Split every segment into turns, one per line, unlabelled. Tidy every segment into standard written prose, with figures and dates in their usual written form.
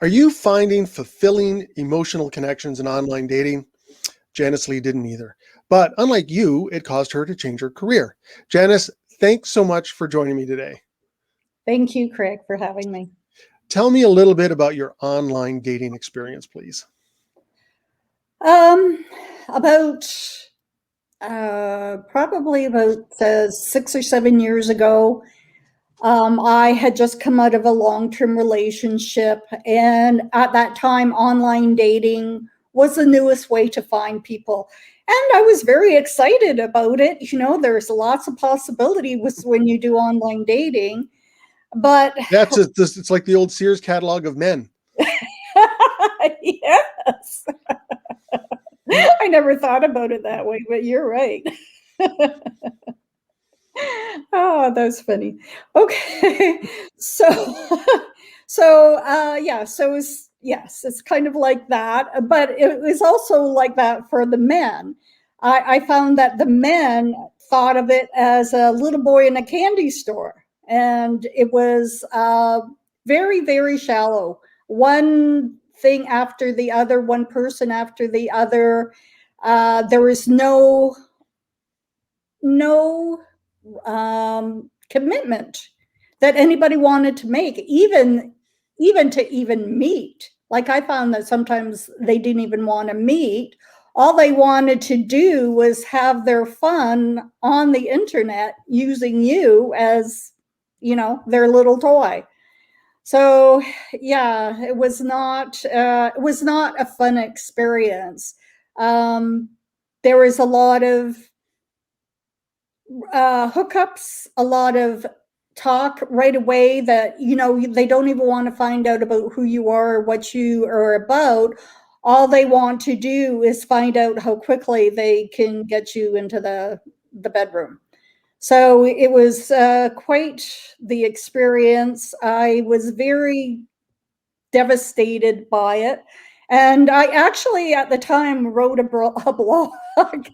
Are you finding fulfilling emotional connections in online dating? Janice Lee didn't either. But unlike you, it caused her to change her career. Janice, thanks so much for joining me today.
Thank you, Craig, for having me.
Tell me a little bit about your online dating experience, please.
About probably about 6 or 7 years ago, I had just come out of a long-term relationship, and at that time, online dating was the newest way to find people. And I was very excited about it. You know, there's lots of possibility with when you do online dating, but
It's like the old Sears catalog of men.
yes. I never thought about it that way, but you're right. Oh, that's funny. Okay. So it's kind of like that, but it was also like that for the men. I found that the men thought of it as a little boy in a candy store, and it was very, very shallow. One thing after the other, one person after the other. There was no commitment that anybody wanted to make, even to even meet. Like, I found that sometimes they didn't even want to meet. All they wanted to do was have their fun on the internet using you as, their little toy. So yeah, it was not a fun experience. There was a lot of hookups, a lot of talk right away that, they don't even want to find out about who you are or what you are about. All they want to do is find out how quickly they can get you into the bedroom. So it was quite the experience. I was very devastated by it. And I actually, at the time, wrote a blog. And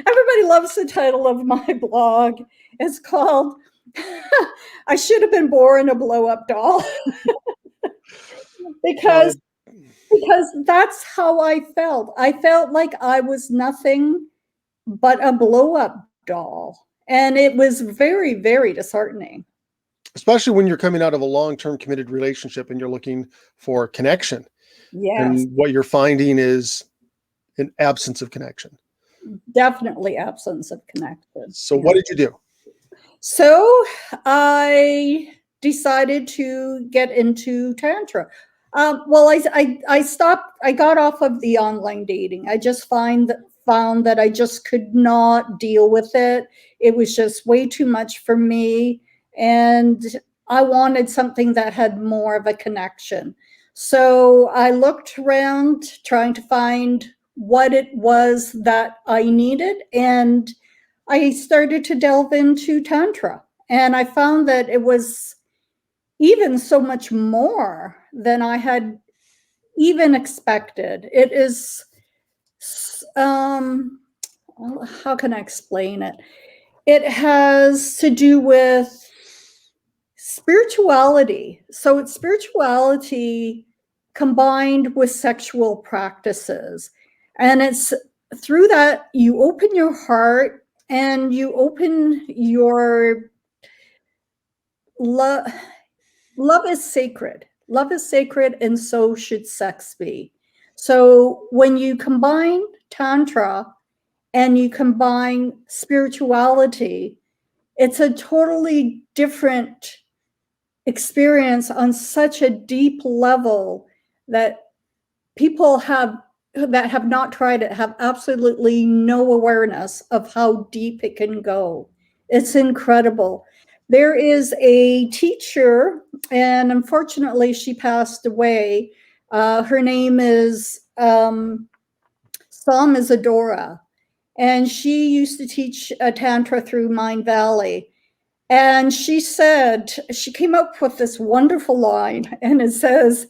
everybody loves the title of my blog. It's called I Should Have Been Born a Blow Up Doll. because that's how I felt. I felt like I was nothing but a blow up doll. And it was very, very disheartening.
Especially when you're coming out of a long-term committed relationship and you're looking for connection.
Yes.
And what you're finding is an absence of connection.
Definitely absence of connection.
So what did you do?
So I decided to get into Tantra. Well, I stopped. I got off of the online dating. I just found that I just could not deal with it. It was just way too much for me, and I wanted something that had more of a connection. So I looked around trying to find what it was that I needed, and I started to delve into Tantra, and I found that it was even so much more than I had even expected. It is, how can I explain it? It has to do with spirituality. So it's spirituality combined with sexual practices. And it's through that you open your heart and you open your love. Love is sacred. Love is sacred, and so should sex be. So when you combine Tantra and you combine spirituality, it's a totally different experience on such a deep level that people that have not tried it have absolutely no awareness of how deep it can go. It's incredible. There is a teacher, and unfortunately, she passed away. Her name is Sam Isadora, and she used to teach Tantra through Mind Valley. And she said, she came up with this wonderful line, and it says,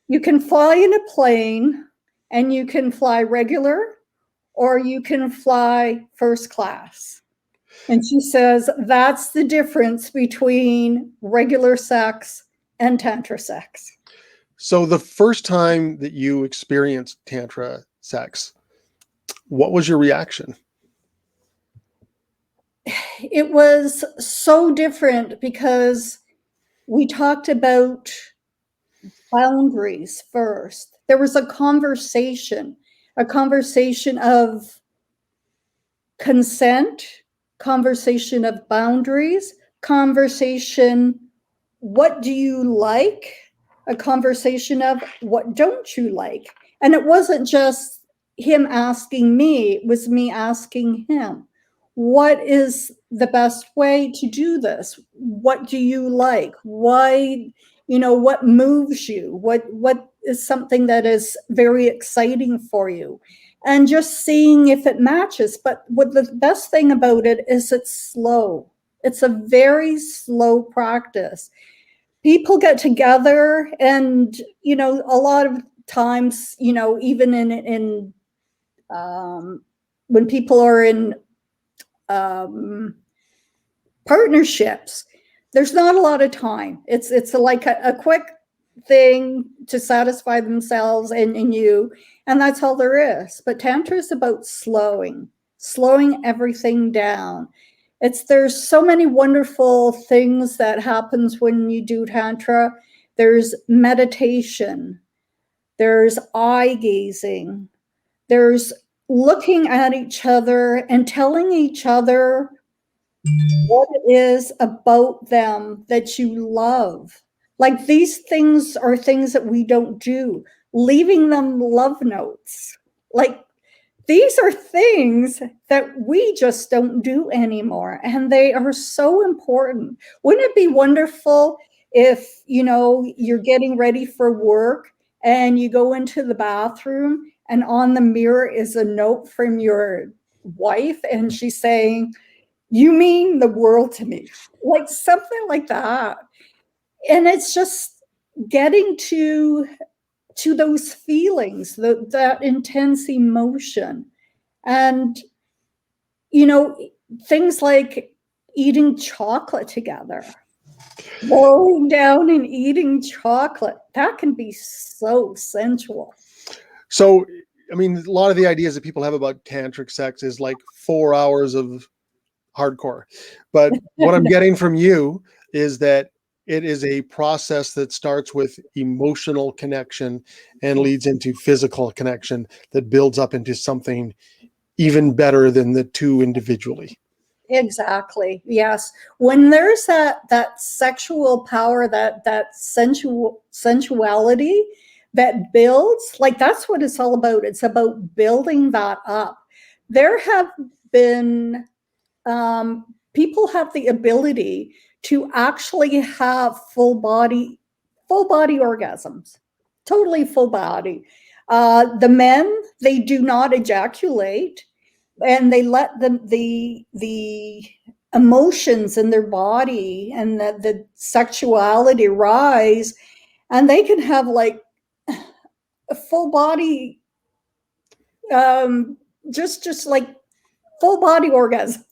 you can fly in a plane, and you can fly regular, or you can fly first class. And she says that's the difference between regular sex and Tantra sex.
So the first time that you experienced Tantra sex, what was your reaction?
It was so different because we talked about boundaries first. There was a conversation of consent, conversation of boundaries, conversation, what do you like? A conversation of what don't you like? And it wasn't just him asking me, it was me asking him, what is the best way to do this? What do you like? Why, what moves you? What is something that is very exciting for you? And just seeing if it matches. But what the best thing about it is it's slow. It's a very slow practice. People get together and, a lot of times, even in when people are in partnerships, there's not a lot of time. It's like a quick thing to satisfy themselves and you, and that's all there is. But Tantra is about slowing everything down. There's so many wonderful things that happens when you do Tantra. There's meditation, there's eye gazing, there's looking at each other and telling each other what it is about them that you love. Like, these things are things that we don't do. Leaving them love notes. Like, these are things that we just don't do anymore. And they are so important. Wouldn't it be wonderful if, you're getting ready for work and you go into the bathroom and on the mirror is a note from your wife and she's saying, you mean the world to me, like something like that. And it's just getting to those feelings, that intense emotion. And, things like eating chocolate together, rolling down and eating chocolate, that can be so sensual.
So, I mean, a lot of the ideas that people have about tantric sex is like 4 hours of hardcore. But what I'm getting from you is that it is a process that starts with emotional connection and leads into physical connection that builds up into something even better than the two individually.
Exactly. Yes. When there's that sexual power, that sensuality that builds, like, that's what it's all about. It's about building that up. There have been people have the ability to actually have full body orgasms, totally full body. The men, they do not ejaculate, and they let the emotions in their body and the sexuality rise, and they can have like a full body, just like full body orgasms.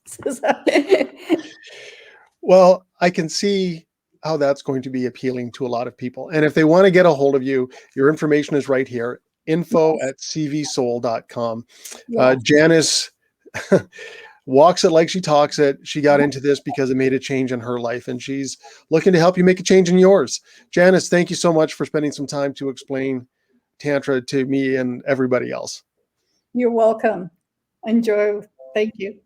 Well, I can see how that's going to be appealing to a lot of people. And if they want to get a hold of you, your information is right here, info@cvsoul.com.
Yeah.
Janice walks it like she talks it. She got into this because it made a change in her life, and she's looking to help you make a change in yours. Janice, thank you so much for spending some time to explain Tantra to me and everybody else.
You're welcome. Enjoy. Thank you.